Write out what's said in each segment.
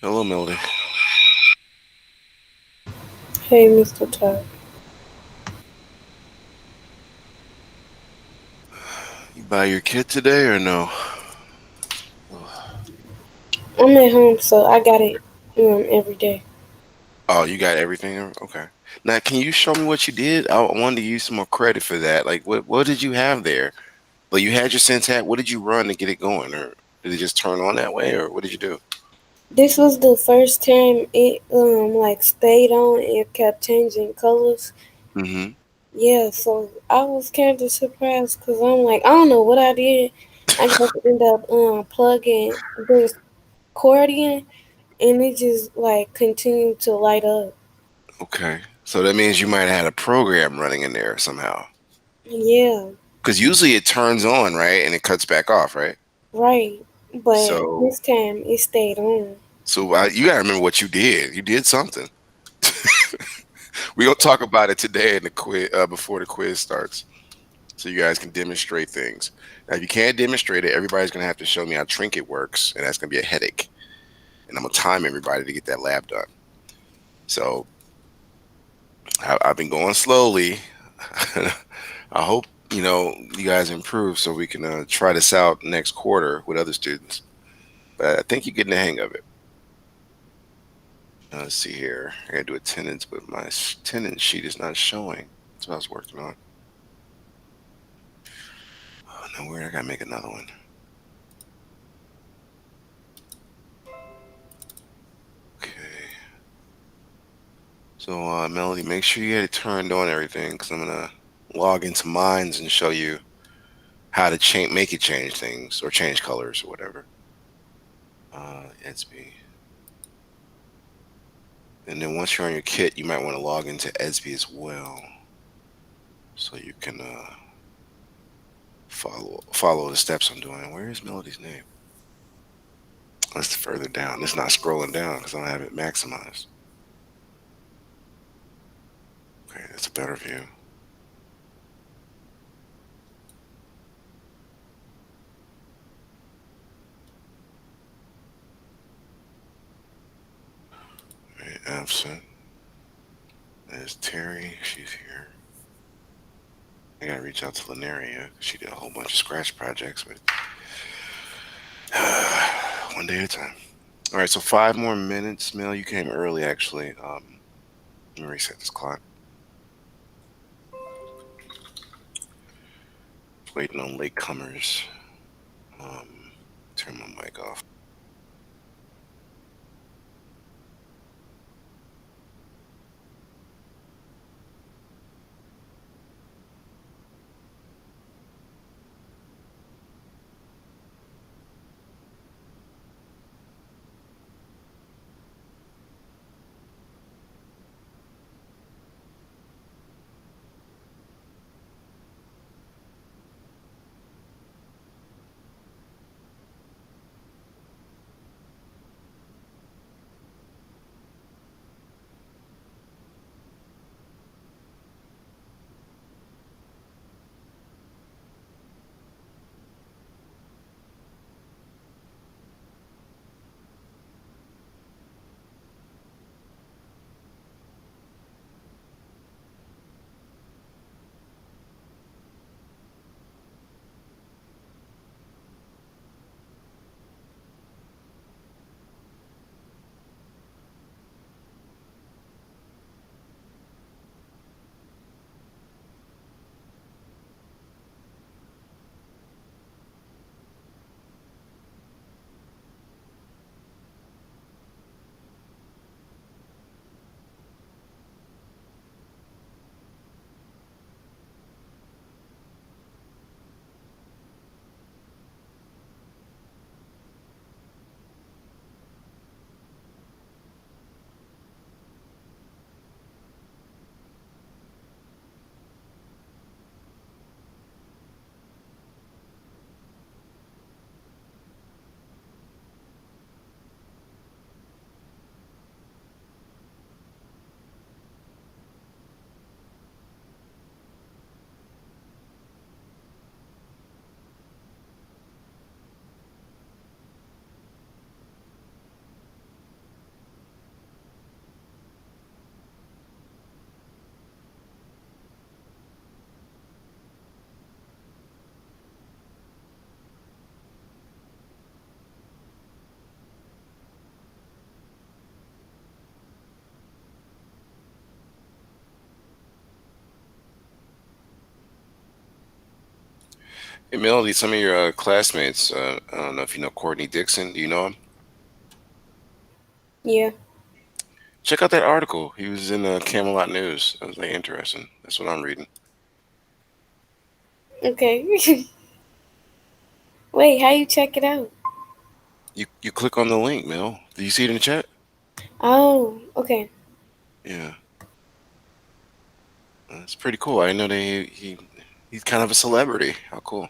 Hello, Melody. Hey, Mr. Todd. You buy your kit today or no? I'm at home, so I got it every day. Oh, you got everything? Okay. Now, can you show me what you did? I wanted to use some more credit for that. Like, what did you have there? Like, you had your Syntac. What did you run to get it going? Or did it just turn on that way? Or what did you do? This was the first time it like stayed on. It kept changing colors. Mm-hmm. Yeah, so I was kind of surprised because I'm like, I don't know what I did. I just ended up plugging this cord in, and it just like continued to light up. Okay. So that means you might have had a program running in there somehow. Yeah, Because usually it turns on, right? And it cuts back off, right? right. But So, this time it stayed on. you got to remember what you did. You did something. We're going to talk about it today in the quiz before the quiz starts. So you guys can demonstrate things. Now, if you can't demonstrate it, everybody's going to have to show me how Trinket works, and that's going to be a headache. And I'm going to time everybody to get that lab done. So I've been going slowly. I hope you guys improve so we can try this out next quarter with other students. But I think you're getting the hang of it. Let's see here. I got to do attendance, but my attendance sheet is not showing. That's what I was working on. Oh, no, weird. I got to make another one. Okay. So, Melody, make sure you get it turned on everything because I'm gonna log into Minds and show you how to make it change things or change colors or whatever. ESB. And then once you're on your kit, you might want to log into ESB as well, so you can follow the steps I'm doing. Where is Melody's name? That's further down. It's not scrolling down because I don't have it maximized. Okay, that's a better view. Right, absent. There's Terry. She's here. I gotta reach out to Linaria because she did a whole bunch of scratch projects, but one day at a time. All right, so 5 more minutes. Mel, you came early actually. Let me reset this clock. Waiting on latecomers. Um, turn my mic off. Hey, Melody, some of your classmates, I don't know if you know Courtney Dixon. Do you know him? Yeah. Check out that article. He was in Camelot News. That was very interesting. That's what I'm reading. Okay. Wait, how you check it out? You click on the link, Mel. Do you see it in the chat? Oh, okay. Yeah, that's pretty cool. I know that he's kind of a celebrity. How cool.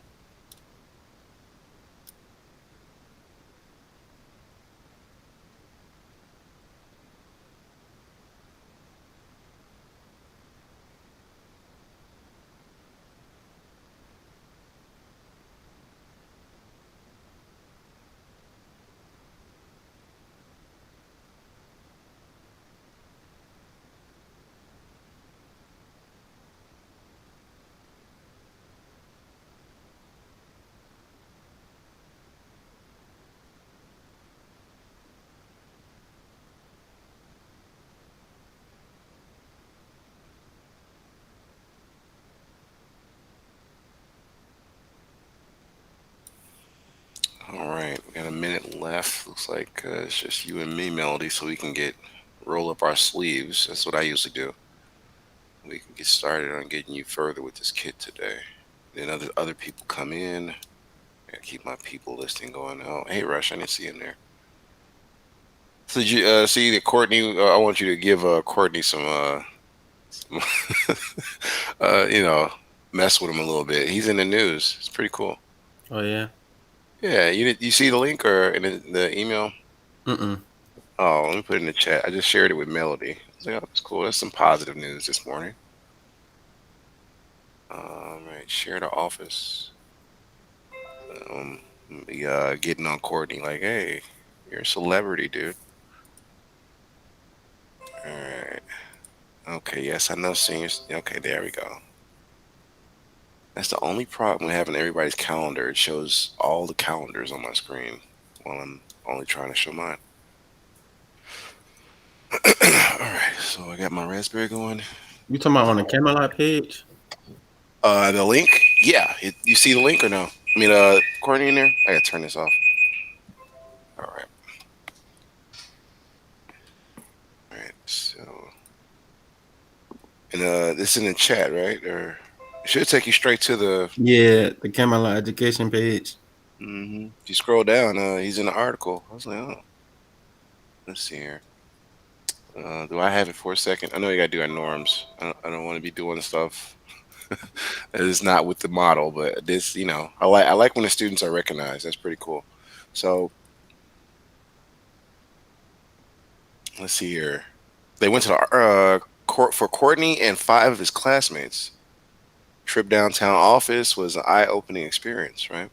All right, we got a minute left. Looks like it's just you and me, Melody, so we can get roll up our sleeves. That's what I usually do. We can get started on getting you further with this kit today. Then other people come in. I gotta keep my people listing going. Oh, hey, Rush, I didn't see him there. So did you see that Courtney? I want you to give Courtney some you know, mess with him a little bit. He's in the news. It's pretty cool. Oh yeah. Yeah, you see the link or in the email? Mm-mm. Oh, let me put it in the chat. I just shared it with Melody. I was like, oh, that's cool. That's some positive news this morning. All right, share the office. Um, getting on Courtney like, hey, you're a celebrity, dude. All right. Okay, yes, I know seniors. Okay, there we go. That's the only problem with having everybody's calendar. It shows all the calendars on my screen while I'm only trying to show mine. All right, so I got my Raspberry going. You talking about on the Camelot page? The link, yeah. You see the link or no? I mean, Courtney in there. I gotta turn this off. All right, all right. So, and this is in the chat, right? Or it should take you straight to the. Yeah, the Camelot education page. If you scroll down, he's in the article. I was like, oh, let's see here. Do I have it for a second? I know you gotta do our norms. I don't want to be doing stuff that is not with the model, but this, I like when the students are recognized. That's pretty cool. So let's see here. They went to the court for Courtney and five of his classmates. Trip downtown office was an eye-opening experience, right?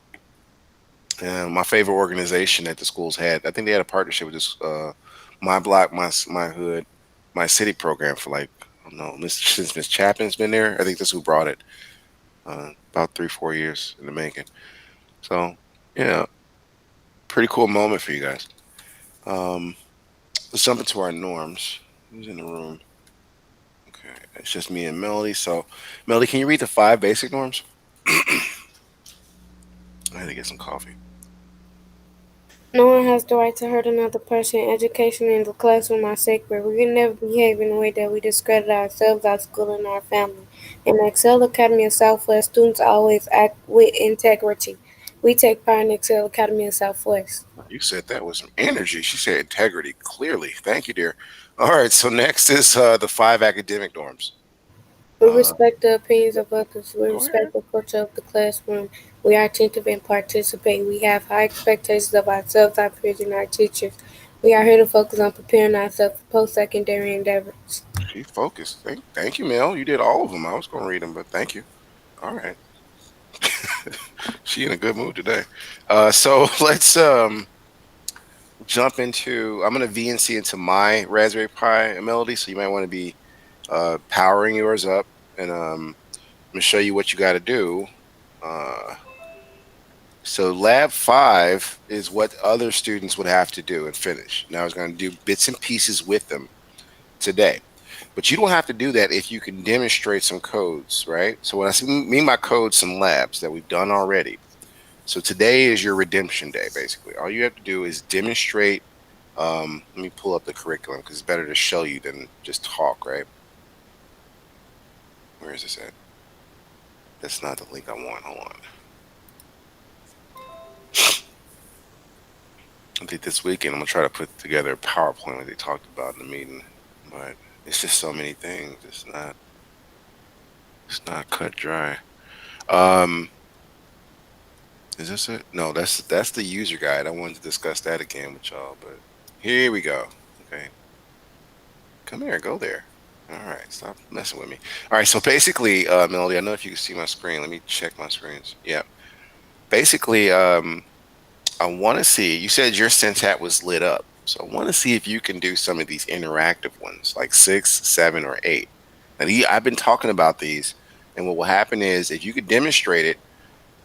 And my favorite organization that the schools had, I think they had a partnership with this my block, my hood, my city program for like I don't know since Miss Chapman's been there. I think that's who brought it. About 3 4 years in the making. So yeah, pretty cool moment for you guys. Um, let's jump into our norms. Who's in the room? Okay, it's just me and Melody. So, Melody, can you read the five basic norms? I had to get some coffee. No one has the right to hurt another person. Education in the classroom are sacred. We can never behave in a way that we discredit ourselves, our school, and our family. In Excel Academy of Southwest, students always act with integrity. We take part in Excel Academy of Southwest. You said that with some energy. She said integrity clearly. Thank you, dear. All right, so next is the five academic norms. We Uh, respect the opinions of others. We Go ahead. respect the culture of the classroom. We are attentive and participate. We have high expectations of ourselves, our peers, and our teachers. We are here to focus on preparing ourselves for post-secondary endeavors. She focused. Thank you, Mel. You did all of them. I was going to read them, but thank you. All right. She in a good mood today. So let's jump into. I'm gonna VNC into my Raspberry Pi Melody. So you might want to be powering yours up, and I'm gonna show you what you got to do. Uh, so lab 5 is what other students would have to do and finish. Now I was gonna do bits and pieces with them today. But you don't have to do that if you can demonstrate some codes, right? So when I mean by codes, some labs that we've done already. So today is your redemption day, basically. All you have to do is demonstrate. Let me pull up the curriculum because it's better to show you than just talk, right? Where is this at? That's not the link I want. Hold on. I think this weekend I'm gonna try to put together a PowerPoint like they talked about in the meeting, but it's just so many things. It's not cut dry. Um, is this it? No, that's the user guide. I wanted to discuss that again with y'all, but here we go. Okay, come here, go there. All right, stop messing with me. All right, so basically, Melody, I know if you can see my screen. Let me check my screens. Yeah, basically, I want to see. You said your Centat was lit up, so I want to see if you can do some of these interactive ones, like 6, 7, or 8. And I've been talking about these, and what will happen is if you could demonstrate it,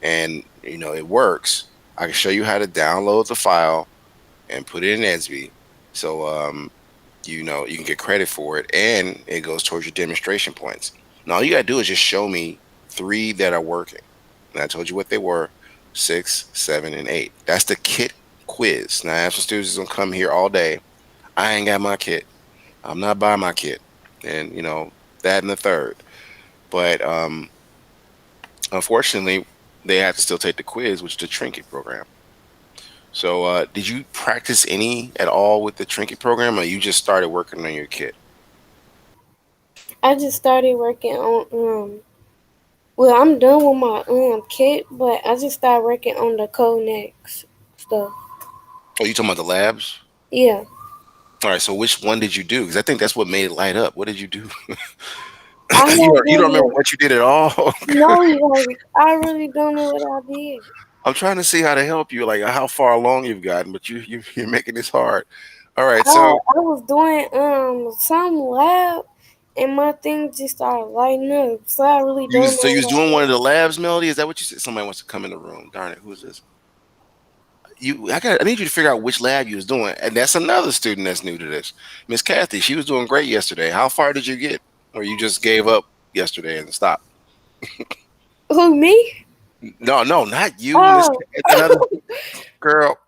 and it works, I can show you how to download the file and put it in Esby. So you can get credit for it, and it goes towards your demonstration points. Now all you gotta do is just show me 3 that are working. And I told you what they were: 6, 7, and 8. That's the kit quiz. Now I have some students gonna come here all day. I ain't got my kit. I'm not buying my kit. And that and the third. But unfortunately, they have to still take the quiz, which is the trinket program. So did you practice any at all with the trinket program, or you just started working on your kit? I just started working on well, I'm done with my kit, but I just started working on the code next stuff. Oh, you talking about the labs? Yeah. All right. So which one did you do? Because I think that's what made it light up. What did you do? I have you don't remember really what you did at all? no, like I really don't know what I did. I'm trying to see how to help you, like how far along you've gotten, but you're making this hard. All right. I So I was doing some lab and my thing just started lighting up. So I really you don't was, so know you was what I doing one did. of the labs, Melody? Is that what you said? Somebody wants to come in the room. Darn it. Who is this? I need you to figure out which lab you was doing. And that's another student that's new to this. Miss Kathy, she was doing great yesterday. How far did you get? Or you just gave up yesterday and stopped? Who me? No, no, not you, Miss Oh, Kathy, another girl.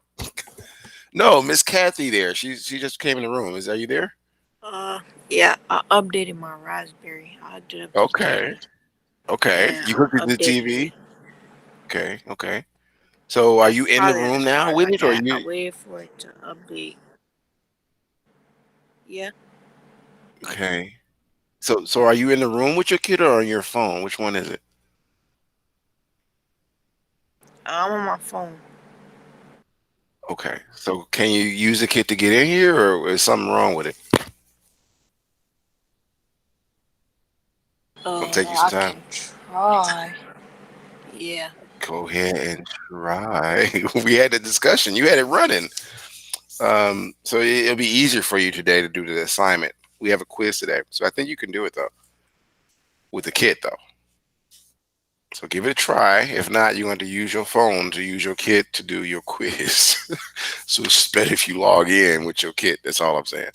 No, Miss Kathy there. She just came in the room. Are you there? Uh, yeah, I updated my Raspberry. I hooked it up to the Okay. TV. Okay. Yeah, You hooked it I to the updated TV? it. Okay, okay. So are you That's in the probably room as now far as with I it or got. I you waited for it to update. Yeah, okay. So are you in the room with your kid or on your phone? Which one is it? I'm on my phone. Okay. So can you use the kit to get in here or is something wrong with it? Gonna take you some I time. can try. Yeah. Go ahead and try. We had the discussion. You had it running. So it'll be easier for you today to do the assignment. We have a quiz today. So I think you can do it though. With the kit though. So give it a try. If not, you're going to use your phone to use your kit to do your quiz. So it's better if you log in with your kit. That's all I'm saying.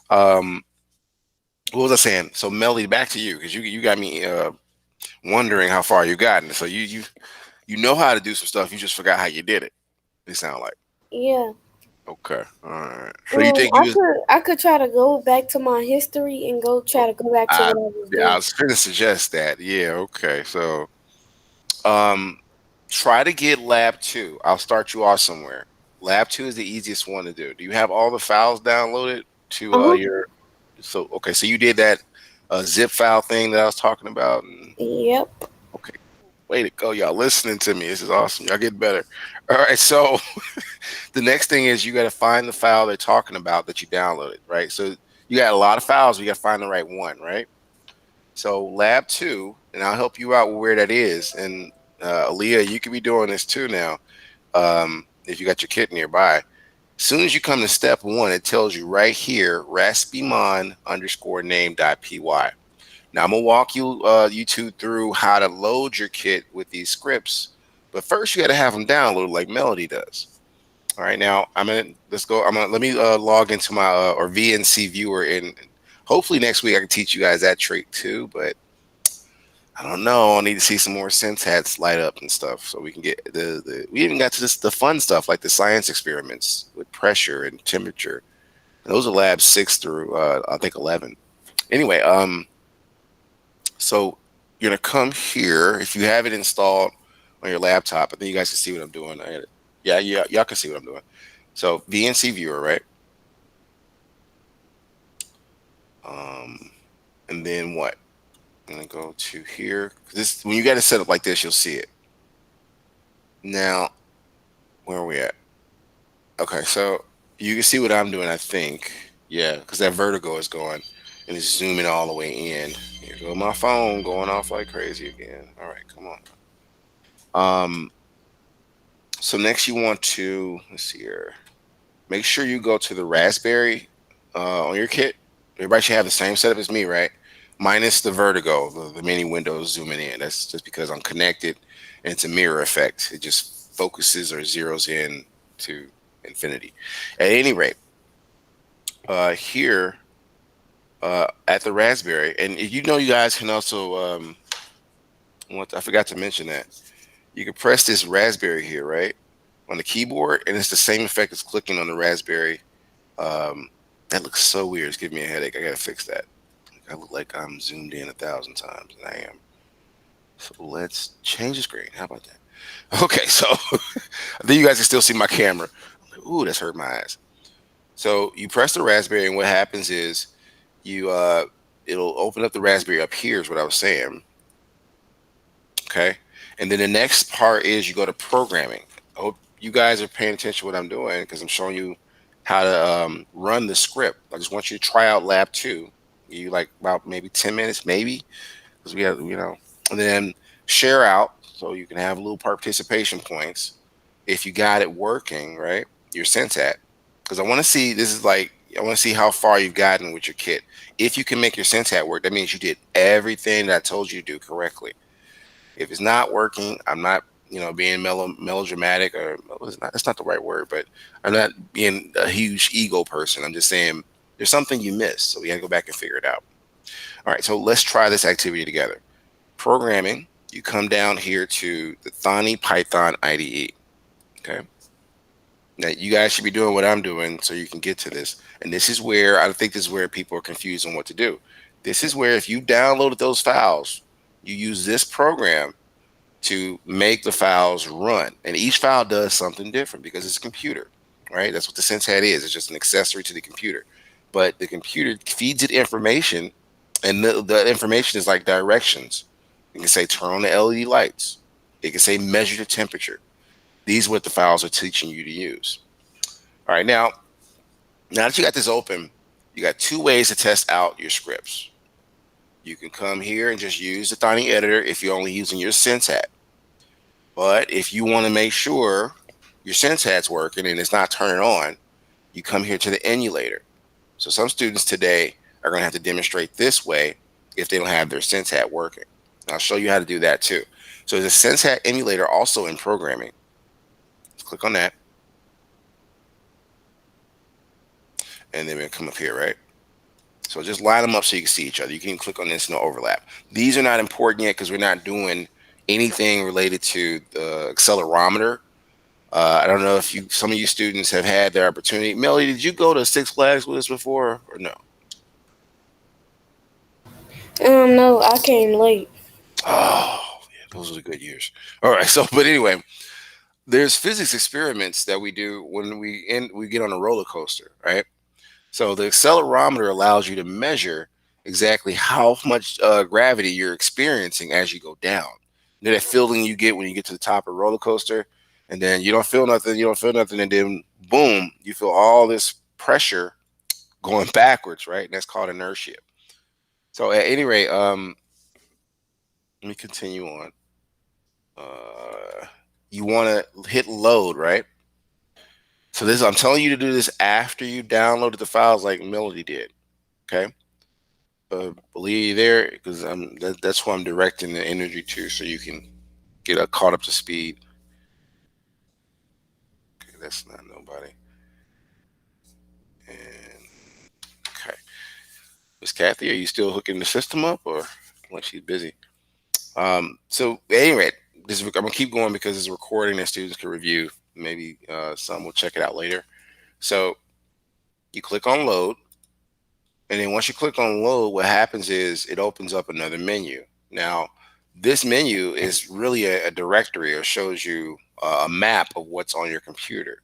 Um, what was I saying? So Melly, back to you because you got me wondering how far you gotten. So you know how to do some stuff. You just forgot how you did it. It sound like. yeah. Okay. All right. So you think I you was could try to go back to my history and go try to go back to I what I was yeah, I doing. was gonna suggest that. Yeah, okay. So um try to get lab 2. I'll start you off somewhere. Lab 2 is the easiest one to do. Do you have all the files downloaded to Uh huh. your so okay, so you did that zip file thing that I was talking about and Yep. okay. Way to go, y'all listening to me. This is awesome. Y'all get better. All right, so the next thing is you got to find the file they're talking about that you downloaded, right? So you got a lot of files. You got to find the right one, right? So lab 2, and I'll help you out with where that is. And Aaliyah, you could be doing this too now if you got your kit nearby. As soon as you come to step 1, it tells you right here, raspberrymon underscore name.py. Now I'm gonna walk you two through how to load your kit with these scripts, but first you got to have them downloaded like Melody does. All right, now let's go. Let me log into my or VNC viewer, and hopefully next week I can teach you guys that trick too. But I don't know. I need to see some more sense hats light up and stuff so we can get we even got to this the fun stuff like the science experiments with pressure and temperature. And those are labs 6 through I think 11. Anyway, so you're gonna come here if you have it installed on your laptop. I think you guys can see what I'm doing. Yeah, yeah, y'all can see what I'm doing. So VNC viewer, right? Um, and then what? I'm gonna go to here. This when you got it set up like this, you'll see it. Now, where are we at? Okay, so you can see what I'm doing, I think. Yeah, because that vertigo is going and it's zooming all the way in. Here go my phone going off like crazy again. All right, come on. So next you want to let's see here. Make sure you go to the Raspberry on your kit. Everybody should have the same setup as me, right? Minus the vertigo, the many windows zooming in. That's just because I'm connected and it's a mirror effect. It just focuses or zeroes in to infinity. At any rate, here at the Raspberry, and you know, you guys can also, I forgot to mention that you can press this Raspberry here, right, on the keyboard, and it's the same effect as clicking on the Raspberry. That looks so weird. It's giving me a headache. I gotta fix that. I look like I'm zoomed in 1,000 times, and I am. So let's change the screen. How about that? Okay, so I think you guys can still see my camera. Ooh, that's hurt my eyes. So you press the Raspberry, and what happens is you it'll open up the Raspberry up here. Is what I was saying. Okay, and then the next part is you go to programming. I hope you guys are paying attention to what I'm doing because I'm showing you how to run the script. I just want you to try out Lab 2. You like about maybe 10 minutes, maybe, because we have, and then share out so you can have little participation points if you got it working, right? Your Sentat. Because I want to see, this is like, I want to see how far you've gotten with your kit. If you can make your Sentat work, that means you did everything that I told you to do correctly. If it's not working, I'm not, being melodramatic or well, it's not, that's not the right word, but I'm not being a huge ego person. I'm just saying there's something you missed. So we got to go back and figure it out. All right. So let's try this activity together. Programming, you come down here to the Thani Python IDE. Okay. Now you guys should be doing what I'm doing so you can get to this. And this is where I think this is where people are confused on what to do. This is where if you downloaded those files, you use this program to make the files run. And each file does something different because it's a computer, right? That's what the SenseHead is. It's just an accessory to the computer. But the computer feeds it information, and the information is like directions. You can say turn on the LED lights. It can say measure the temperature. These are what the files are teaching you to use. All right, now that you got this open, you got two ways to test out your scripts. You can come here and just use the Thani editor if you're only using your SenseHead. But if you want to make sure your SenseHead's working and it's not turning on, you come here to the emulator. So some students today are going to have to demonstrate this way if they don't have their SenseHead working. I'll show you how to do that too. So there's a SenseHead emulator also in programming. Let's click on that. And then we're going to come up here, right? So just line them up so you can see each other. You can click on this, no overlap. These are not important yet because we're not doing anything related to the accelerometer. I don't know if some of you students have had their opportunity. Melody, did you go to Six Flags with us before or no? No, I came late. Oh, yeah, those are the good years. All right. So, but anyway, there's physics experiments that we do when we get on a roller coaster, right? So the accelerometer allows you to measure exactly how much gravity you're experiencing as you go down. You know that feeling you get when you get to the top of a roller coaster, and then you don't feel nothing, and then boom, you feel all this pressure going backwards, right? And that's called inertia. So at any rate, let me continue on. You want to hit load, right? So this, I'm telling you to do this after you downloaded the files like Melody did. Okay. Believe you there because that's who I'm directing the energy to, so you can get caught up to speed. Okay, that's not nobody. And okay, Miss Kathy, are you still hooking the system up, or like she's busy? So anyway, I'm gonna keep going because it's a recording that students can review. Maybe some will check it out later. So you click on load, and then once you click on load, what happens is it opens up another menu. Now, this menu is really a directory or shows you a map of what's on your computer.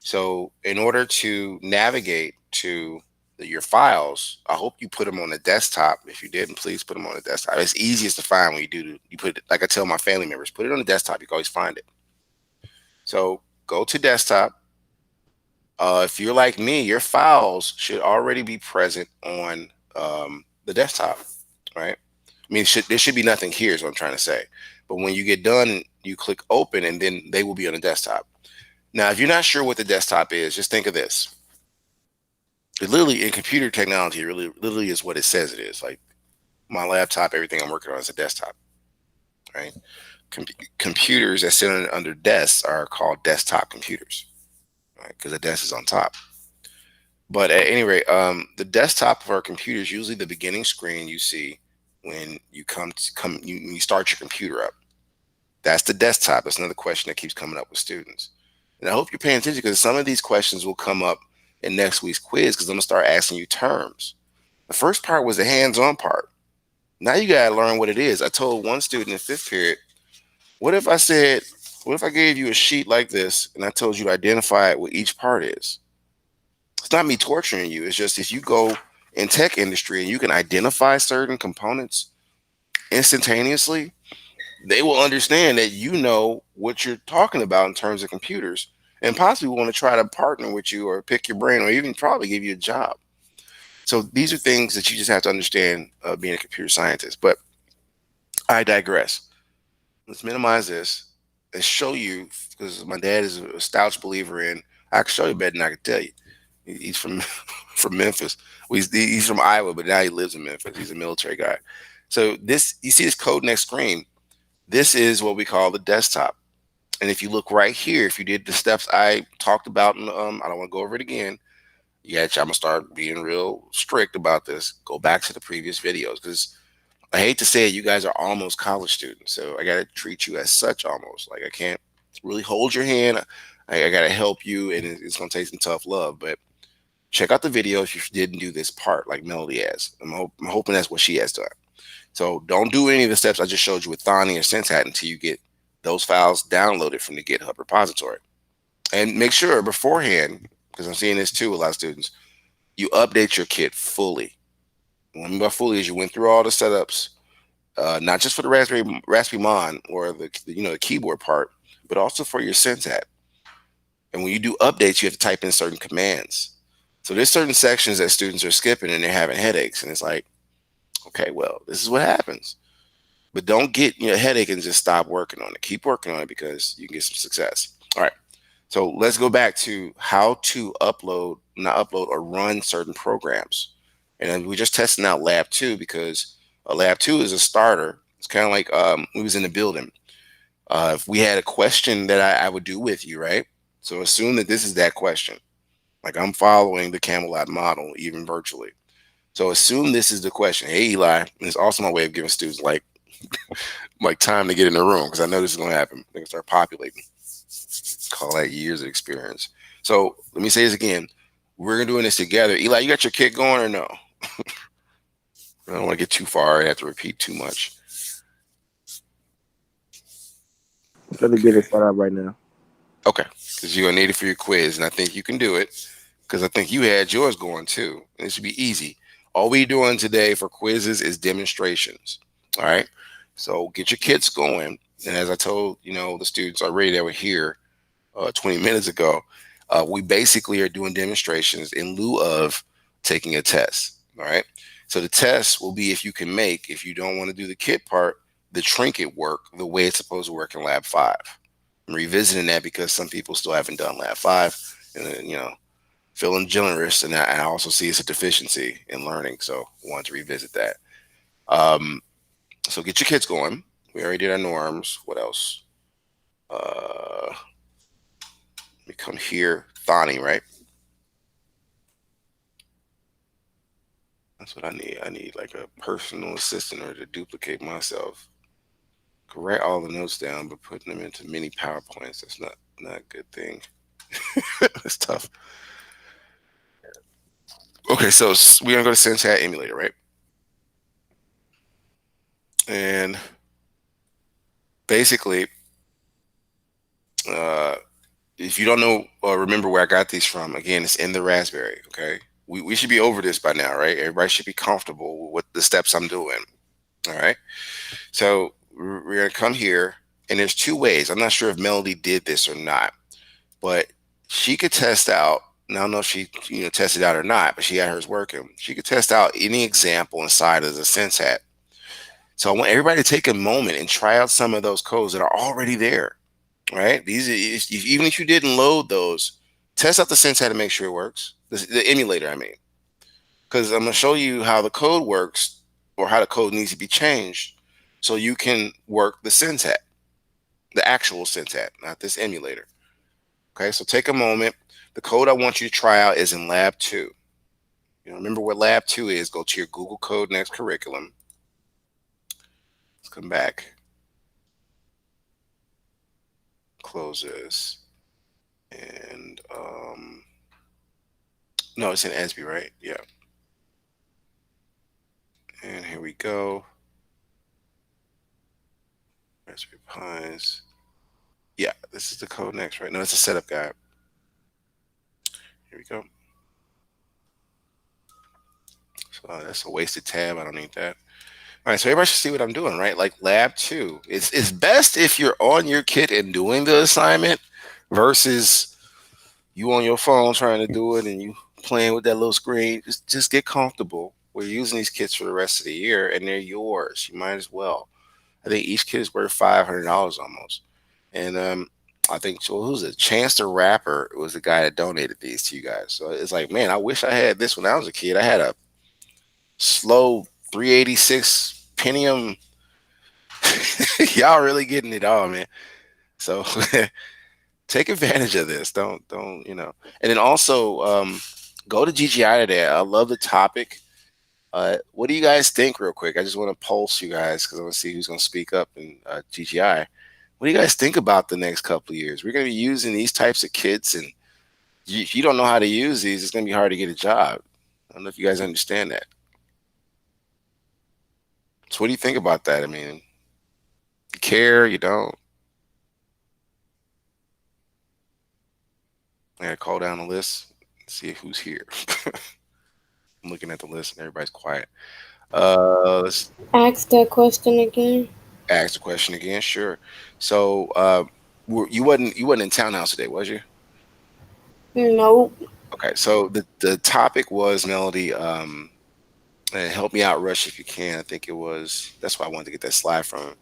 So, in order to navigate to your files, I hope you put them on the desktop. If you didn't, please put them on the desktop. It's easiest to find when you put it, like I tell my family members, put it on the desktop. You can always find it. So, go to desktop. If you're like me, your files should already be present on the desktop, right? I mean, there should be nothing here, is what I'm trying to say. But when you get done, you click open, and then they will be on the desktop. Now, if you're not sure what the desktop is, just think of this. It literally, in computer technology, it really literally is what it says it is. Like my laptop, everything I'm working on is a desktop, right? Com- Computers that sit under desks are called desktop computers, right? Because the desk is on top. But at any rate, the desktop of our computer is usually the beginning screen you see when you start your computer up. That's the desktop. That's another question that keeps coming up with students. And I hope you're paying attention because some of these questions will come up in next week's quiz because I'm gonna start asking you terms. The first part was the hands-on part. Now you gotta learn what it is. I told one student in fifth period, what if I said, what if I gave you a sheet like this and I told you to identify what each part is? It's not me torturing you. It's just if you go in tech industry and you can identify certain components instantaneously, they will understand that you know what you're talking about in terms of computers and possibly want to try to partner with you or pick your brain or even probably give you a job. So these are things that you just have to understand being a computer scientist. But I digress. Let's minimize this and show you because my dad is a staunch believer in. I can show you better than I can tell you. He's from from Memphis. Well, he's from Iowa, but now he lives in Memphis. He's a military guy. So this you see this code next screen. This is what we call the desktop. And if you look right here, if you did the steps I talked about, I don't want to go over it again. Yeah, I'm gonna start being real strict about this. Go back to the previous videos because I hate to say it, you guys are almost college students, so I gotta treat you as such almost. Like I can't really hold your hand. I gotta help you, and it's gonna take some tough love. But check out the video if you didn't do this part, like Melody has. I'm hoping that's what she has done. So don't do any of the steps I just showed you with Thani or Sentat until you get those files downloaded from the GitHub repository. And make sure beforehand, because I'm seeing this too with a lot of students, you update your kit fully. What I mean by fully is you went through all the setups, not just for the Raspberry Mon or the keyboard part, but also for your Sentat. And when you do updates, you have to type in certain commands. So there's certain sections that students are skipping and they're having headaches, and it's like, okay, well, this is what happens. But don't get a headache and just stop working on it. Keep working on it because you can get some success. All right. So let's go back to how to not upload or run certain programs. And then we're just testing out Lab 2 because Lab 2 is a starter. It's kind of like we was in the building. If we had a question that I would do with you, right? So assume that this is that question. Like I'm following the Camelot model, even virtually. So assume this is the question. Hey, Eli, and it's also my way of giving students like time to get in the room because I know this is going to happen. They're going to start populating. Call that years of experience. So let me say this again. We're doing this together. Eli, you got your kit going or no? I don't want to get too far. I have to repeat too much. Trying to get it set up right now. Okay, because you're going to need it for your quiz, and I think you can do it because I think you had yours going too. And it should be easy. All we're doing today for quizzes is demonstrations. All right. So get your kits going. And as I told, the students already that were here 20 minutes ago, we basically are doing demonstrations in lieu of taking a test. All right. So the test will be if you don't want to do the kit part, the trinket work the way it's supposed to work in Lab 5. I'm revisiting that because some people still haven't done Lab 5 and, feeling generous. And I also see it's a deficiency in learning. So I wanted to revisit that. So get your kits going. We already did our norms. What else? We come here, Thani, right? That's what I need. I need like a personal assistant or to duplicate myself. write all the notes down, but putting them into mini PowerPoints, that's not a good thing. It's tough. Okay, so we're gonna go to Synsat emulator, right? And basically, uh, if you don't know or remember where I got these from, again, it's in the Raspberry. Okay, we should be over this by now, right? Everybody should be comfortable with the steps I'm doing. All right. So we're gonna come here, and there's two ways. I'm not sure if Melody did this or not, but she could test out. And I don't know if she tested out or not, but she had hers working. She could test out any example inside of the Synsat. So I want everybody to take a moment and try out some of those codes that are already there. Right? Even if you didn't load those, test out the Synsat to make sure it works. The emulator, I mean, because I'm gonna show you how the code works or how the code needs to be changed so you can work the Synsat, the actual Synsat, not this emulator. Okay, so take a moment. The code I want you to try out is in Lab 2. Remember what Lab 2 is. Go to your Google Code Next curriculum. Let's come back. Close this. And no, it's in ESB, right? Yeah. And here we go. Raspberry Pis. Yeah, this is the code next, right? No, it's a setup guide. Here we go. So that's a wasted tab. I don't need that. All right, so everybody should see what I'm doing, right? Like Lab 2. It's best if you're on your kit and doing the assignment versus you on your phone trying to do it and you playing with that little screen. Just get comfortable. We're using these kits for the rest of the year, and they're yours. You might as well. I think each kit is worth $500 almost. And I think, so who's it? Chance the Rapper was the guy that donated these to you guys. So it's like, man, I wish I had this when I was a kid. I had a slow 386 Pentium. Y'all really getting it all, man. So take advantage of this. Don't. And then also go to GGI today. I love the topic. What do you guys think, real quick? I just want to pulse you guys because I want to see who's going to speak up in GGI. What do you guys think about the next couple of years? We're going to be using these types of kits, and if you don't know how to use these, it's going to be hard to get a job. I don't know if you guys understand that. So what do you think about that? I mean, you care, you don't? I gotta call down the list and see who's here. I'm looking at the list and everybody's quiet. Let's Ask that question again. ask the question again. Sure. So you wasn't in Townhouse today, was you? Nope. Okay. So the topic was, Melody. And help me out, Rush, if you can. I think it was. That's why I wanted to get that slide from.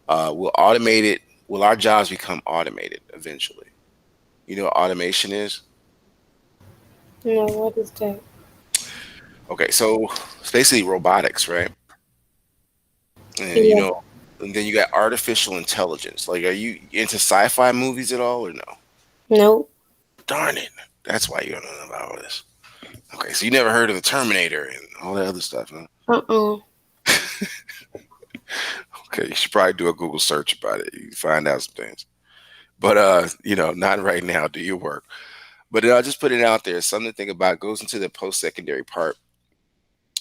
Will automated? Will our jobs become automated eventually? You know what automation is? No, what is that? Okay, so it's basically robotics, right? And Yeah. and then you got artificial intelligence. Like, are you into sci-fi movies at all or no? Nope. Darn it. That's why you don't know about all this. Okay, so you never heard of the Terminator and all that other stuff, huh? Uh-uh. Okay, you should probably do a Google search about it. You can find out some things. But not right now. Do your work. But I'll just put it out there. Something to think about. Goes into the post-secondary part.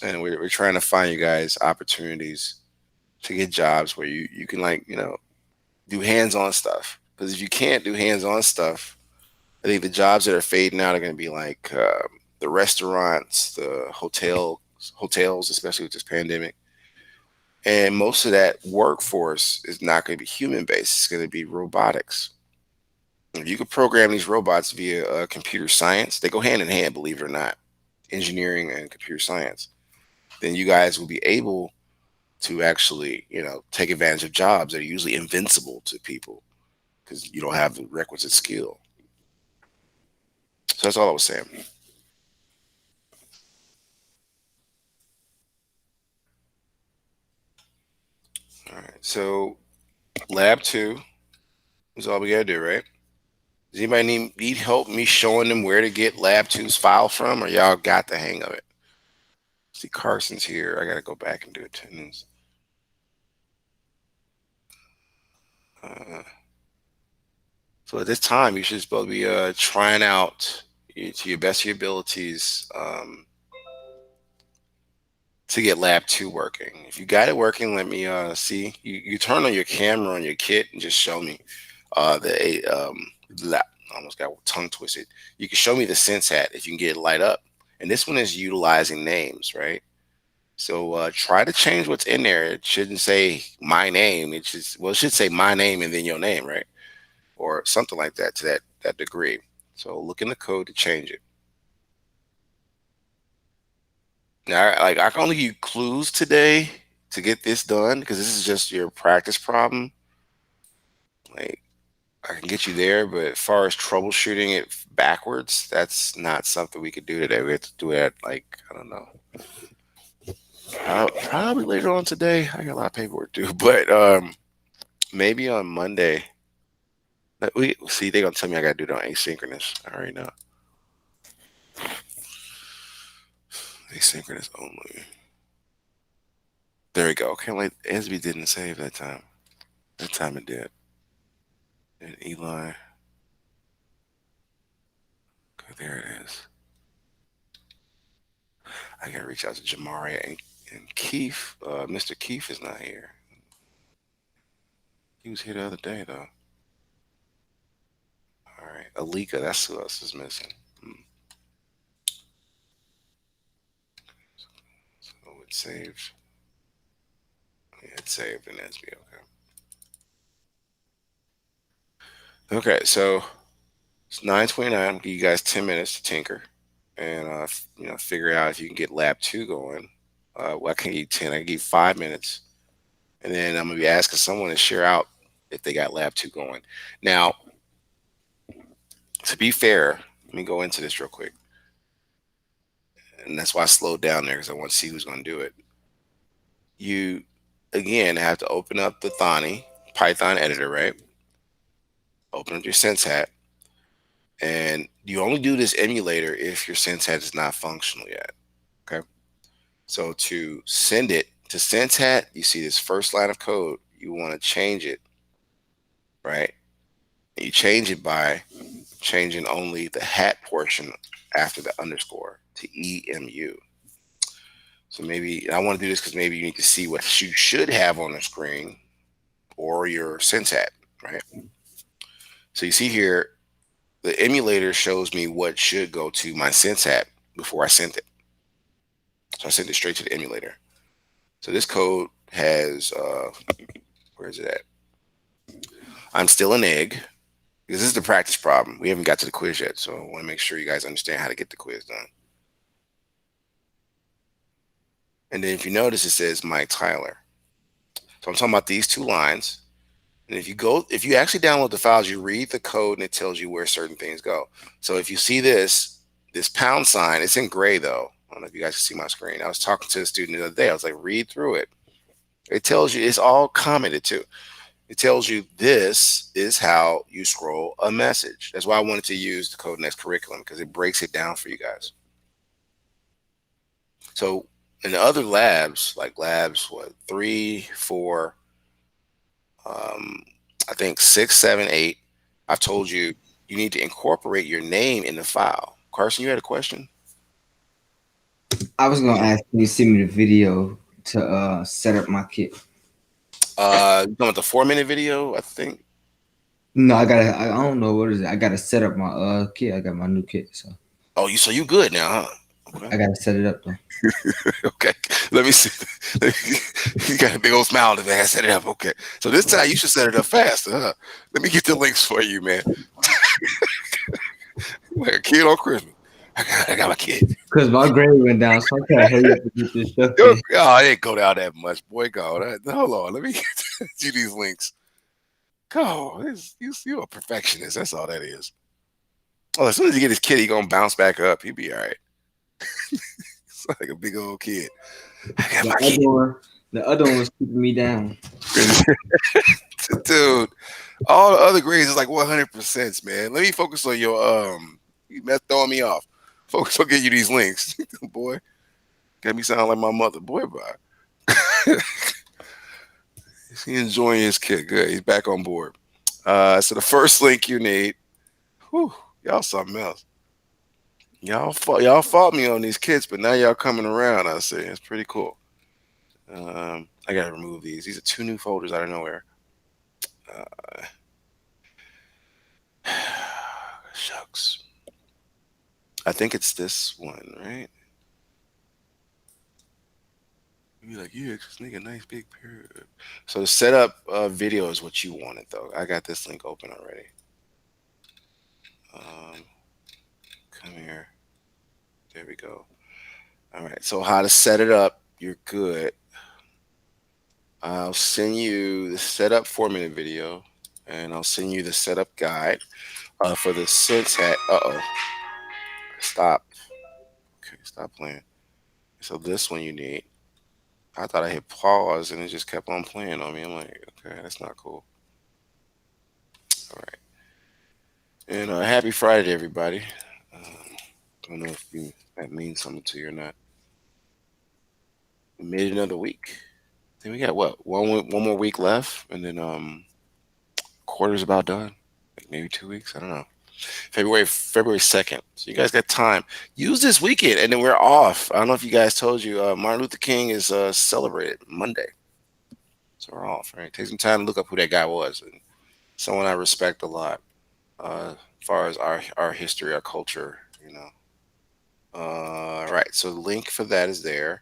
And we're trying to find you guys opportunities to get jobs where you can, like, do hands-on stuff. Because if you can't do hands-on stuff, I think the jobs that are fading out are going to be like the restaurants, the hotels, especially with this pandemic. And most of that workforce is not going to be human based. It's going to be robotics. If you could program these robots via computer science, they go hand in hand, believe it or not, engineering and computer science. Then you guys will be able to actually, take advantage of jobs that are usually invincible to people because you don't have the requisite skill. So that's all I was saying. All right. So lab 2 is all we got to do, right? Does anybody need help me showing them where to get lab 2's file from, or y'all got the hang of it? See, Carson's here. I got to go back and do attendance. So at this time, you should supposed to be trying out to your best of your abilities to get lab two working. If you got it working, let me see. You turn on your camera on your kit and just show me the I almost got tongue twisted. You can show me the sense hat if you can get it light up. And this one is utilizing names, right? So try to change what's in there. It shouldn't say my name. It should say my name and then your name, right? Or something like that to that degree. So look in the code to change it. Now, like I can only give you clues today to get this done because this is just your practice problem. Like I can get you there, but as far as troubleshooting it backwards, that's not something we could do today. We have to do it like I don't know. Probably later on today. I got a lot of paperwork to do, but maybe on Monday. We see they're gonna tell me I gotta do it on asynchronous. I already know. Asynchronous only. There we go. Okay, like SB didn't save that time. That time it did. And Eli. Okay, there it is. I gotta reach out to Jamaria and Keith. Mr. Keith is not here. He was here the other day though. All right, Alika. That's who else is missing. So it's saved. Yeah, it's saved in SB. Okay. Okay, so it's 9:29. Give you guys 10 minutes to tinker and figure out if you can get lab two going. Well, I can give you 10. I can give you 5 minutes, and then I'm gonna be asking someone to share out if they got lab two going. Now, to be fair, let me go into this real quick, and that's why I slowed down there because I want to see who's gonna do it. You again have to open up the Thani Python editor, right? Open up your Sense Hat. And you only do this emulator if your sense hat is not functional yet. Okay. So to send it to sense hat, you see this first line of code, you want to change it, right? And you change it by changing only the hat portion after the underscore to EMU. So maybe I want to do this because maybe you need to see what you should have on the screen or your sense hat, right? So you see here, the emulator shows me what should go to my sense hat before I sent it. So I sent it straight to the emulator. So this code has, where is it at? I'm still an egg because this is the practice problem. We haven't got to the quiz yet. So I want to make sure you guys understand how to get the quiz done. And then if you notice, it says Mike Tyler. So I'm talking about these two lines. And if you actually download the files, you read the code and it tells you where certain things go. So if you see this pound sign, it's in gray though. I don't know if you guys can see my screen. I was talking to a student the other day. I was like, read through it. It tells you, it's all commented too. It tells you this is how you scroll a message. That's why I wanted to use the Code Next curriculum because it breaks it down for you guys. So in the other labs, like labs, 3, 4, I think 6, 7, 8. I've told you you need to incorporate your name in the file. Carson, you had a question? I was gonna ask you to send me the video to set up my kit. You talking about the 4-minute video, I think? No, I don't know what is it. I gotta set up my kit. I got my new kit, so. Oh, so you good now, huh? Okay. I gotta set it up though. Okay, let me see. You got a big old smile today. I set it up. Okay, so this time you should set it up fast. Let me get the links for you, man. Like a kid on Christmas. I got my kid. Because my grade went down, so I can't hurry up to get this stuff. Oh, I didn't go down that much, boy. Go. Hold on. Let me get you these links. Go. You're a perfectionist. That's all that is. Oh, as soon as he get his kid, he gonna bounce back up. He'll be all right. It's like a big old kid. I got my kid. The other one was keeping me down. Dude, all the other grades is like 100%, man. Let me focus on your you throwing me off. Focus on getting you these links. Boy, got me sound like my mother. Boy, bye. Is he enjoying his kid? Good. He's back on board. So the first link you need, whew, y'all something else. Y'all fought me on these kits, but now y'all coming around. I see. It's pretty cool. I gotta remove these. These are two new folders out of nowhere. Uh, shucks. I think it's this one, right? You'd be like, yeah, just make a nice big pair. So the setup video is what you wanted, though. I got this link open already. Come here. There we go. All right. So how to set it up? You're good. I'll send you the setup 4-minute video, and I'll send you the setup guide for the Sense hat. Uh-oh. Stop. Okay, stop playing. So this one you need. I thought I hit pause, and it just kept on playing on me. I'm like, okay, that's not cool. All right. And happy Friday to everybody. Don't know if that means something to you or not. We made another week. Then we got what? One more week left, and then quarter's about done. Like maybe 2 weeks. I don't know. February 2nd. So you guys got time. Use this weekend, and then we're off. I don't know if you guys told you. Martin Luther King is celebrated Monday, so we're off. Right. Take some time to look up who that guy was, and someone I respect a lot. As far as our history, our culture, you know. Right. So the link for that is there.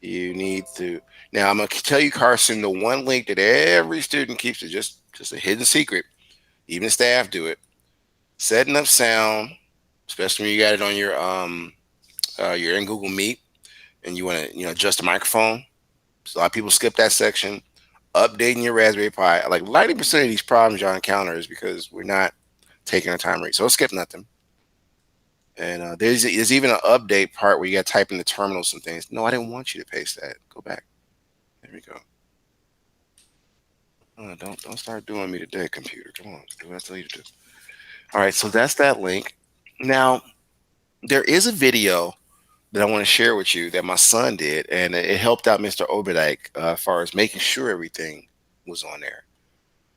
You need to now. I'm gonna tell you, Carson, the one link that every student keeps is just a hidden secret. Even staff do it. Setting up sound, especially when you got it on you're in Google Meet and you want to adjust the microphone. So a lot of people skip that section. Updating your Raspberry Pi. Like 90% of these problems y'all encounter is because we're not taking our time right. So skip nothing. And there's even an update part where you got to type in the terminal some things. No, I didn't want you to paste that. Go back. There we go. Don't start doing me today, computer. Come on, do what I tell you to do. All right, so that's that link. Now there is a video that I want to share with you that my son did, and it helped out Mr. Oberdike as far as making sure everything was on there.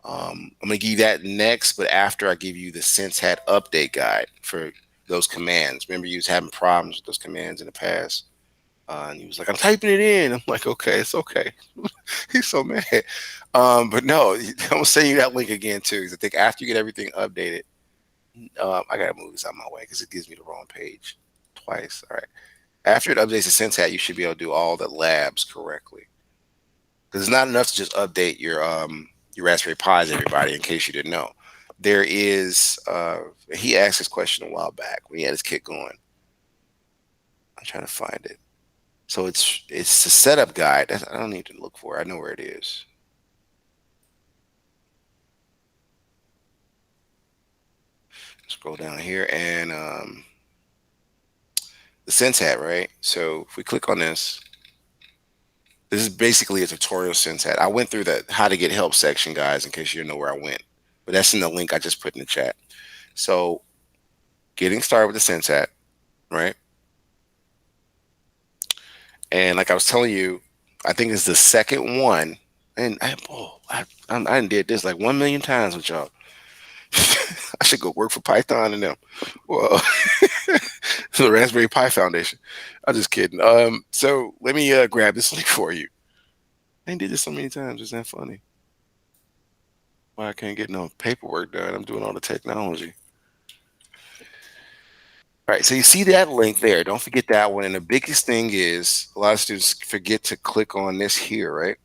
I'm gonna give you that next, but after I give you the Sense Hat update guide for those commands. Remember, you was having problems with those commands in the past. And he was like, I'm typing it in. I'm like, okay, it's okay. He's so mad. But no, I'm gonna send you that link again too. Because I think after you get everything updated, I gotta move this out of my way because it gives me the wrong page twice. All right. After it updates the Sense Hat, you should be able to do all the labs correctly. Because it's not enough to just update your Raspberry Pis, everybody, in case you didn't know. There is he asked this question a while back when he had his kit going. I'm trying to find it. So it's the setup guide. I don't need to look for it. I know where it is. Scroll down here and the Sense Hat, right? So if we click on this, this is basically a tutorial Sense Hat. I went through the how to get help section, guys, in case you didn't know where I went. But that's in the link I just put in the chat. So getting started with the Sense Hat, right? And like I was telling you, I think it's the second one. And I did this like 1 million times with y'all. I should go work for Python and them. Well, the Raspberry Pi Foundation. I'm just kidding. So let me grab this link for you. I did this so many times. Isn't that funny? Why I can't get no paperwork done? I'm doing all the technology. All right, so you see that link there. Don't forget that one. And the biggest thing is a lot of students forget to click on this here, right?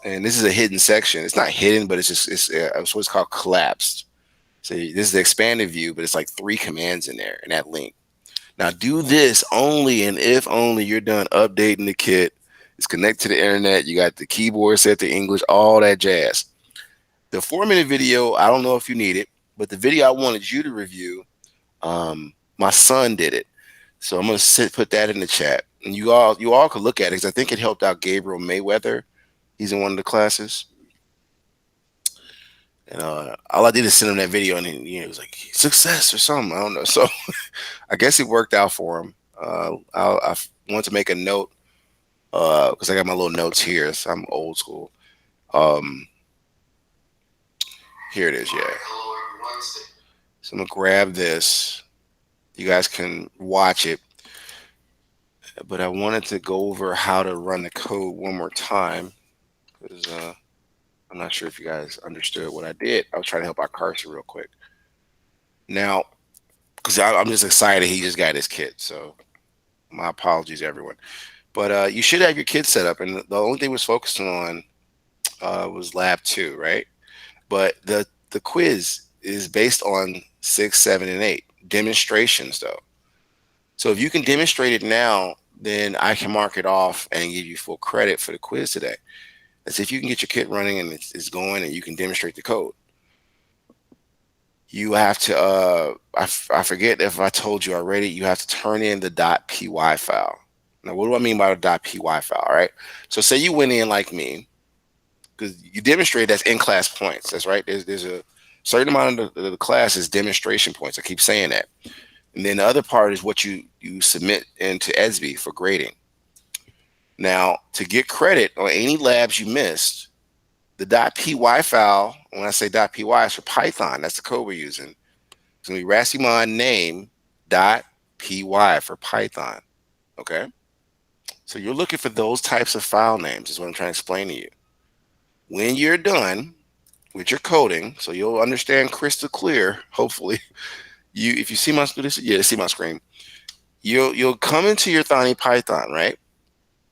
And this is a hidden section. It's not hidden, but it's what's called collapsed. So this is the expanded view, but it's like 3 commands in there in that link. Now do this only and if only you're done updating the kit. It's connected to the internet. You got the keyboard set to English, all that jazz. The 4-minute video, I don't know if you need it, but the video I wanted you to review, my son did it. So I'm gonna put that in the chat, and you all could look at it because I think it helped out Gabriel Mayweather. He's in one of the classes. And all I did is send him that video, and it was like success or something. I don't know. So I guess it worked out for him. I want to make a note because I got my little notes here. So I'm old school. Here it is. Yeah. So I'm gonna grab this. You guys can watch it, but I wanted to go over how to run the code one more time because I'm not sure if you guys understood what I did. I was trying to help out Carson real quick. Now, because I'm just excited he just got his kit. So my apologies, everyone. But you should have your kit set up, and the only thing was focusing on was lab 2, right? But the quiz is based on 6, 7, and 8 demonstrations, though. So if you can demonstrate it now, then I can mark it off and give you full credit for the quiz today. That's if you can get your kit running and it's going and you can demonstrate the code. You have to, I forget if I told you already, you have to turn in the .py file. Now, what do I mean by the .py file, all right? So say you went in like me, because you demonstrate that's in-class points. That's right. There's a certain amount of the class is demonstration points. I keep saying that. And then the other part is what you submit into ESB for grading. Now, to get credit on any labs you missed, the .py file, when I say .py, it's for Python. That's the code we're using. It's going to be Rassimon name .py for Python. Okay? So you're looking for those types of file names is what I'm trying to explain to you. When you're done with your coding, so you'll understand crystal clear, hopefully, if you see my see my screen, you'll come into your Thani Python, right?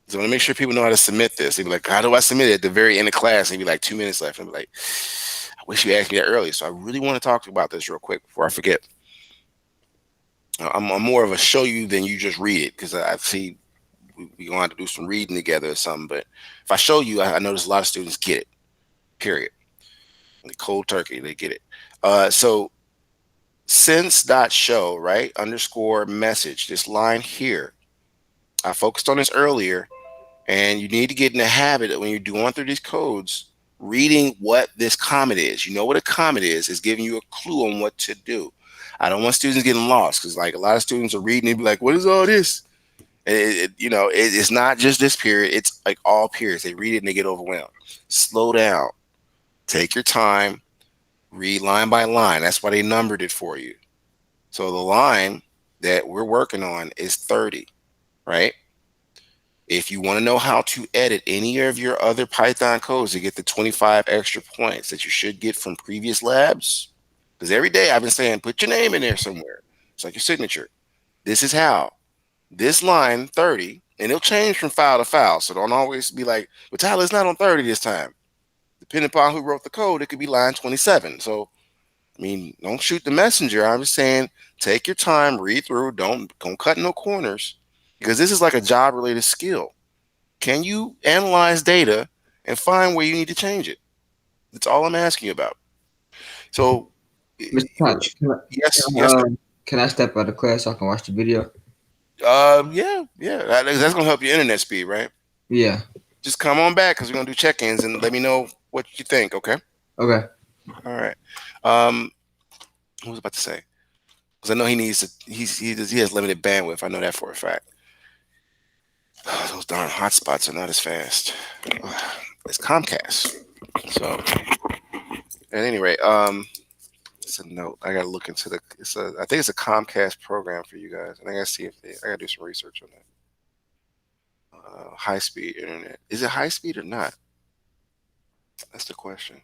So I want to make sure people know how to submit this. They'd be like, how do I submit it at the very end of class? And you'd be like 2 minutes left. And I'd be like, I wish you asked me that earlier. So I really want to talk about this real quick before I forget. I'm more of a show you than you just read it because I see we're going to have to do some reading together or something. But if I show you, I notice a lot of students get it, period. The cold turkey, they get it. So since.show, right, underscore message, this line here, I focused on this earlier, and you need to get in the habit of when you're going through these codes, reading what this comment is. You know what a comment is giving you a clue on what to do. I don't want students getting lost because like a lot of students are reading and be like, what is all this? And it's not just this period. It's like all periods. They read it and they get overwhelmed. Slow down. Take your time. Read line by line. That's why they numbered it for you. So the line that we're working on is 30, right? If you want to know how to edit any of your other Python codes to get the 25 extra points that you should get from previous labs, because every day I've been saying, put your name in there somewhere. It's like your signature. This is how. This line 30, and it'll change from file to file. So don't always be like, well, Tyler, it's not on 30 this time. Depending upon who wrote the code, it could be line 27. So, I mean, don't shoot the messenger. I'm just saying, take your time, read through, don't cut no corners, because this is like a job-related skill. Can you analyze data and find where you need to change it? That's all I'm asking you about. So, Mr. Touch, yes, yes, sir. can I step out of class so I can watch the video? Yeah. That's gonna help your internet speed, right? Yeah. Just come on back because we're gonna do check-ins and let me know what you think. Okay. Okay. All right. What was I about to say? Because I know he needs to. He has limited bandwidth. I know that for a fact. Those darn hotspots are not as fast. It's Comcast. So, at any rate, it's a note. I gotta look into I think it's a Comcast program for you guys. And I gotta see I gotta do some research on that. High speed internet. Is it high speed or not? That's the question.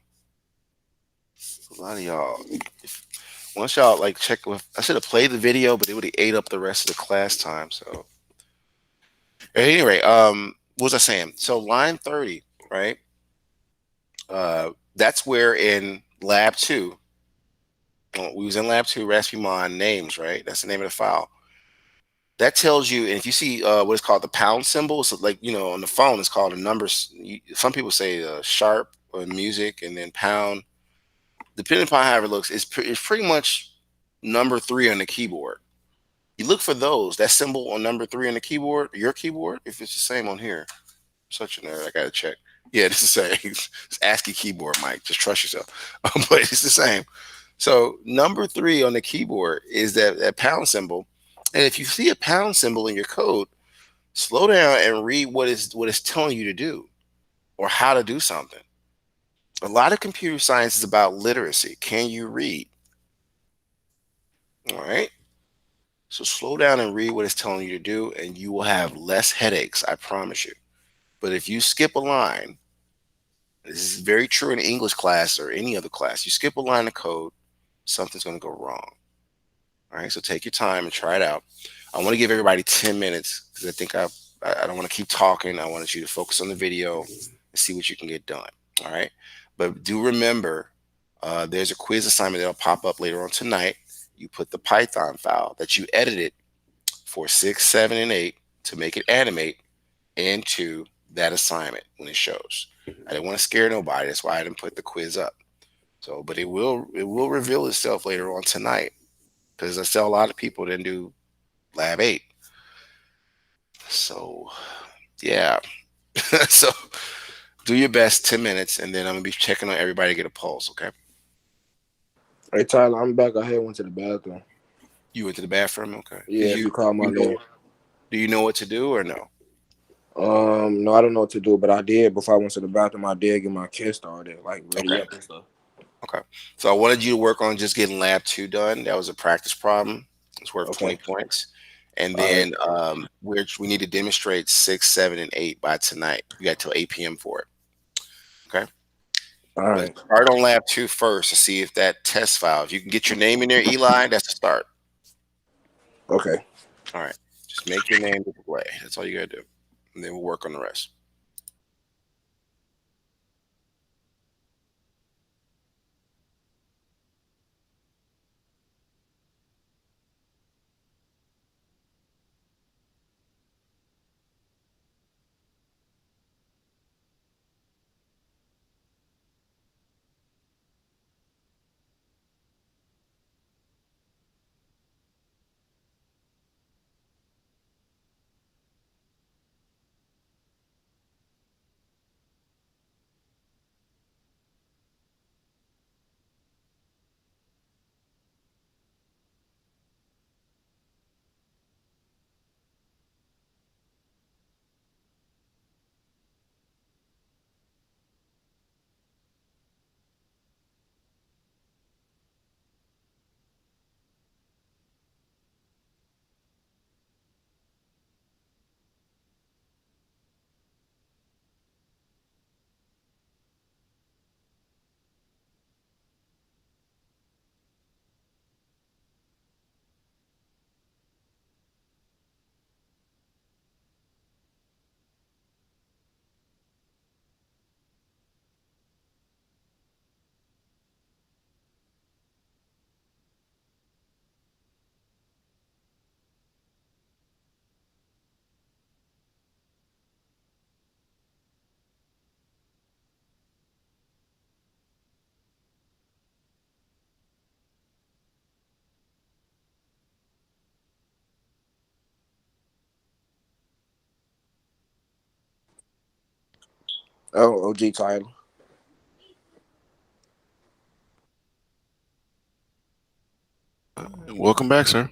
A lot of y'all, once y'all like check with, I should have played the video, but it would have ate up the rest of the class time. So, at any rate, what was I saying? So line 30, right? That's where in lab 2, we was in lab 2, Rassimon names, right? That's the name of the file. That tells you, and if you see what is called the pound symbol, so like, on the phone, it's called a numbers. Some people say sharp or music and then pound. Depending upon how it looks, it's pretty much number 3 on the keyboard. You look for those, that symbol on number 3 on the keyboard, your keyboard, if it's the same on here. I'm such a nerd, I gotta check. Yeah, it's the same. It's ASCII keyboard, Mike. Just trust yourself. But it's the same. So number 3 on the keyboard is that pound symbol. And if you see a pound symbol in your code, slow down and read what it's telling you to do or how to do something. A lot of computer science is about literacy. Can you read? All right. So slow down and read what it's telling you to do, and you will have less headaches. I promise you. But if you skip a line, this is very true in English class or any other class. You skip a line of code, something's going to go wrong. All right. So take your time and try it out. I want to give everybody 10 minutes because I think I don't want to keep talking. I want you to focus on the video and see what you can get done. All right. But do remember, there's a quiz assignment that'll pop up later on tonight. You put the Python file that you edited for 6, 7, and 8 to make it animate into that assignment when it shows. I didn't want to scare nobody. That's why I didn't put the quiz up. So, but it will reveal itself later on tonight because I tell a lot of people didn't do Lab 8. So, yeah. So, do your best 10 minutes, and then I'm gonna be checking on everybody to get a pulse. Okay. Hey Tyler, I'm back. I had went to the bathroom. You went to the bathroom. Okay. Yeah, if you call my You know name. do you know what to do or no? No, I don't know what to do, but I did before I went to the bathroom. I did get my kit started, like ready Okay. up and stuff. Okay. So I wanted you to work on just getting lab 2 done. That was a practice problem. It's worth Okay. 20 points. And All right. then we need to demonstrate 6, 7, and 8 by tonight. You got till 8 p.m. for it. Okay. All But right. start on lab 2 first to see if that test file, if you can get your name in there, Eli, that's a start. Okay. All right. Just make your name display. That's all you got to do. And then we'll work on the rest. Oh, OG Tyler. Welcome back, sir.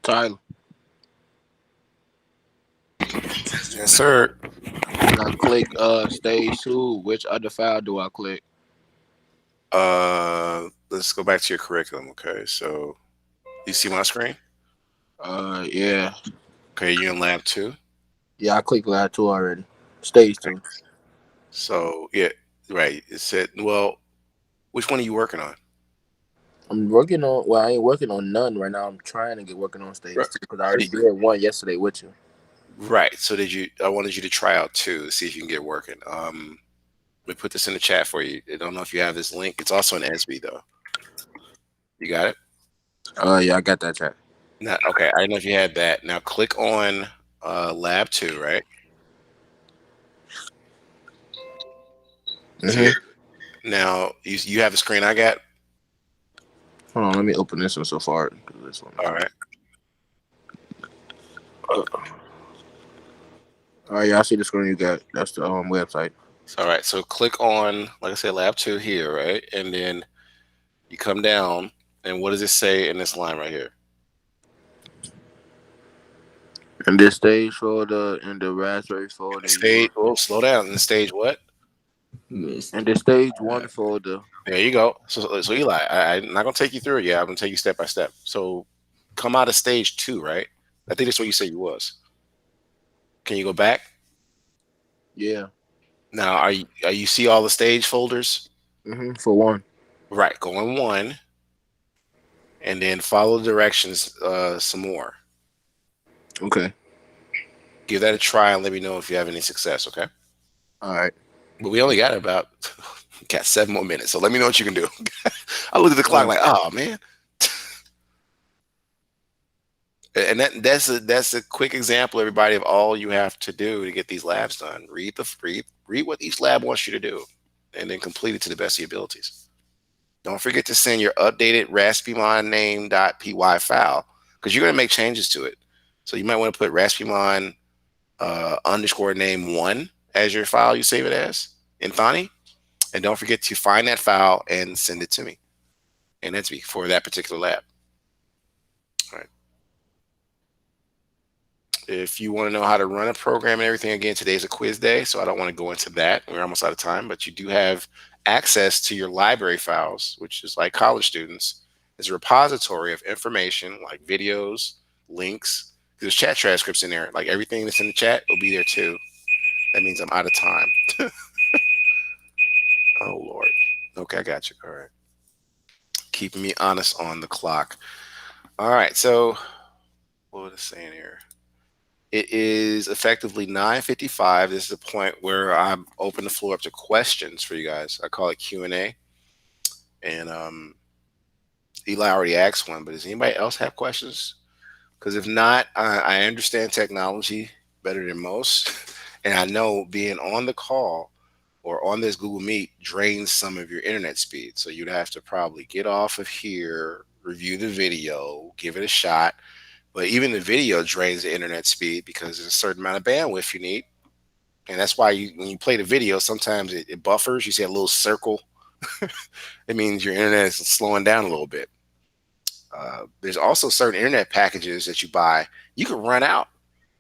Tyler. Yes, sir. When I click stage 2, which other file do I click? Let's go back to your curriculum. Okay, so you see my screen? Yeah. Okay, you in lab 2. Yeah, I clicked lab 2 already. Stage 2. So yeah, right. It said, well, which one are you working on? I'm working on. Well, I ain't working on none right now. I'm trying to get working on stage Right. 2 because I already did one yesterday with you. Right. So did you? I wanted you to try out 2 to see if you can get working. Let me put this in the chat for you. I don't know if you have this link. It's also an SB though. You got it? Yeah, I got that chat. Now, okay. I didn't know if you had that. Now click on lab 2. Right. See Mm-hmm. it? Now you have the screen I got. Hold on, let me open this one so far. This one. All right. Oh yeah, I see the screen you got. That's the website. All right. So click on, like I said, lab 2 here, right, and then you come down, and what does it say in this line right here? In this stage folder, in the Raspberry folder, Stage. Oh, slow down. In the stage what? Missed. in the stage 1 folder. There you go. So Eli, I'm not gonna take you through it. Yeah, I'm gonna take you step by step. So come out of stage 2, right? I think that's what you said you was. Can you go back? Yeah. Now, are you see all the stage folders? Mm-hmm. For 1. Right. Go in 1, and then follow the directions some more. Okay. Give that a try and let me know if you have any success. Okay. All right. But we only got about 7 more minutes, so let me know what you can do. I looked at the clock like, oh man. And that's a quick example, everybody, of all you have to do to get these labs done. Read what each lab wants you to do, and then complete it to the best of your abilities. Don't forget to send your updated raspberrymon name.py file because you're going to make changes to it. So you might want to put raspberrymon underscore name 1 as your file you save it as in Thani, and don't forget to find that file and send it to me. And that's me for that particular lab. All right. If you want to know how to run a program and everything, again, today's a quiz day, so I don't want to go into that. We're almost out of time, but you do have access to your library files, which is like college students. It's a repository of information like videos, links. There's chat transcripts in there. Like everything that's in the chat will be there too. That means I'm out of time. Oh, Lord. Okay, I got you. All right. Keeping me honest on the clock. All right, so what was it saying here? It is effectively 9:55. This is the point where I'm open the floor up to questions for you guys. I call it Q&A. And Eli already asked one, but does anybody else have questions? Because if not, I understand technology better than most. And I know being on the call or on this Google Meet drains some of your internet speed. So you'd have to probably get off of here, review the video, give it a shot. But even the video drains the internet speed because there's a certain amount of bandwidth you need. And that's why when you play the video, sometimes it buffers. You see a little circle. It means your internet is slowing down a little bit. There's also certain internet packages that you buy. You can run out.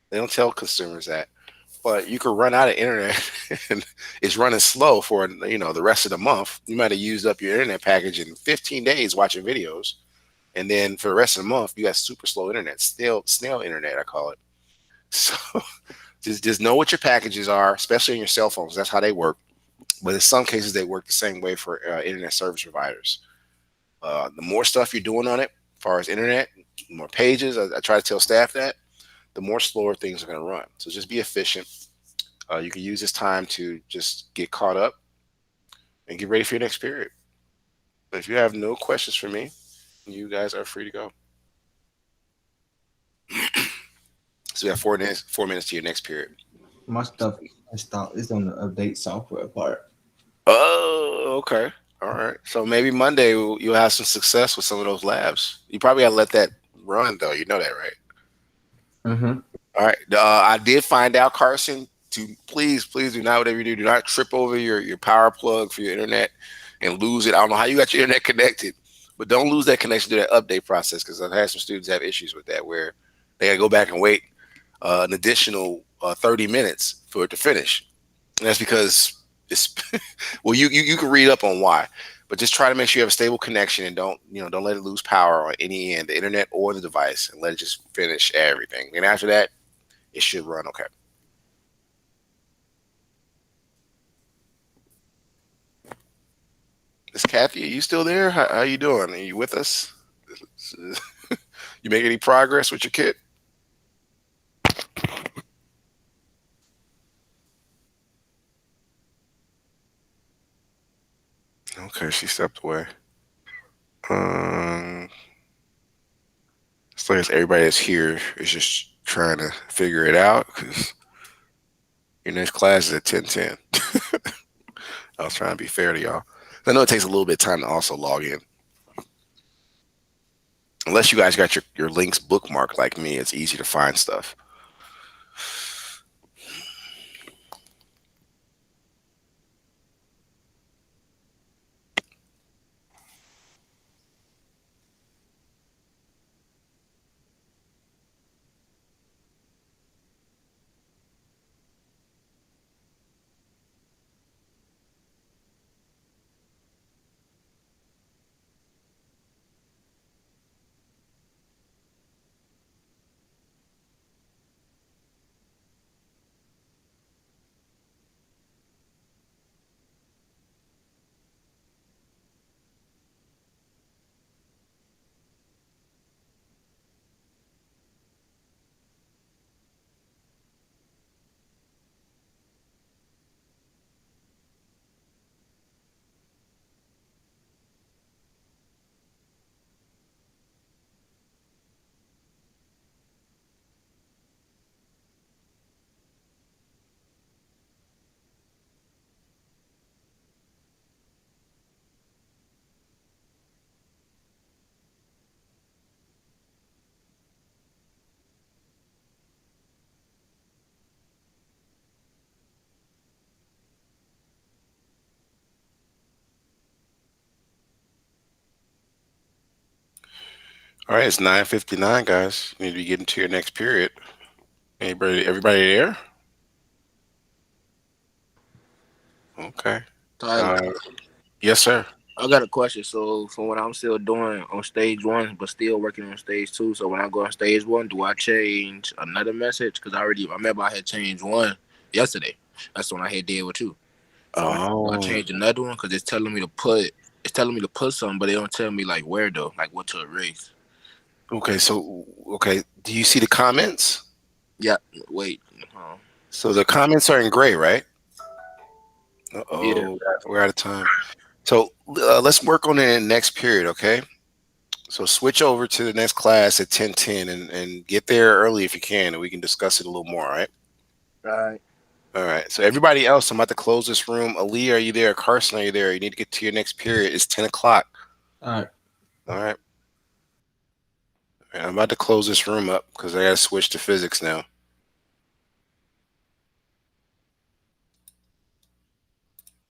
They don't tell consumers that. But you could run out of internet and it's running slow for the rest of the month. You might have used up your internet package in 15 days watching videos. And then for the rest of the month, you got super slow internet, snail internet, I call it. So just know what your packages are, especially on your cell phones. That's how they work. But in some cases, they work the same way for internet service providers. The more stuff you're doing on it, as far as internet, the more pages, I try to tell staff that, the more slower things are going to run. So just be efficient. You can use this time to just get caught up and get ready for your next period. But if you have no questions for me, you guys are free to go. So we have 4 minutes to your next period. My stuff installed is on the update software part. Oh, okay. All right. So maybe Monday you'll have some success with some of those labs. You probably got to let that run, though. You know that, right? Mm-hmm. All right. I did find out, Carson, to please do not, whatever you do not trip over your power plug for your internet and lose it. I don't know how you got your internet connected, But don't lose that connection to that update process, because I've had some students have issues with that where they got to go back and wait an additional 30 minutes for it to finish. And that's because it's well, you can read up on why, but just try to make sure you have a stable connection and don't let it lose power on any end, the internet or the device, and let it just finish everything. And after that, it should run okay. Miss Kathy, are you still there? How you doing? Are you with us? You make any progress with your kid? Okay, she stepped away. Um, so I guess everybody that's here is just trying to figure it out because your next class is at 10:10. I was trying to be fair to y'all. I know it takes a little bit of time to also log in. Unless you guys got your links bookmarked like me, it's easy to find stuff. All right, it's 9:59, guys. You need to be getting to your next period. Everybody there? Okay. Tyler, Uh, yes, sir. I got a question. So, for what I'm still doing on stage one, but still working on stage two. So, when I go on stage one, do I change another message? Because I remember I had changed one yesterday. That's the one I had did with you. So, do I Oh, change another one? Because it's telling me to put something, but they don't tell me like where though, like what to erase. okay. So, okay. Do you see the comments? Yeah, wait. So the comments are in gray, right? Yeah. Uh-oh, we're out of time. So let's work on it in the next period, okay? So switch over to the next class at 10:10 and get there early if you can, and we can discuss it a little more, all right? Right. All right. So everybody else, I'm about to close this room. Ali, are you there? Carson, are you there? You need to get to your next period. It's 10 o'clock. All right. All right. All right, I'm about to close this room up because I got to switch to physics now.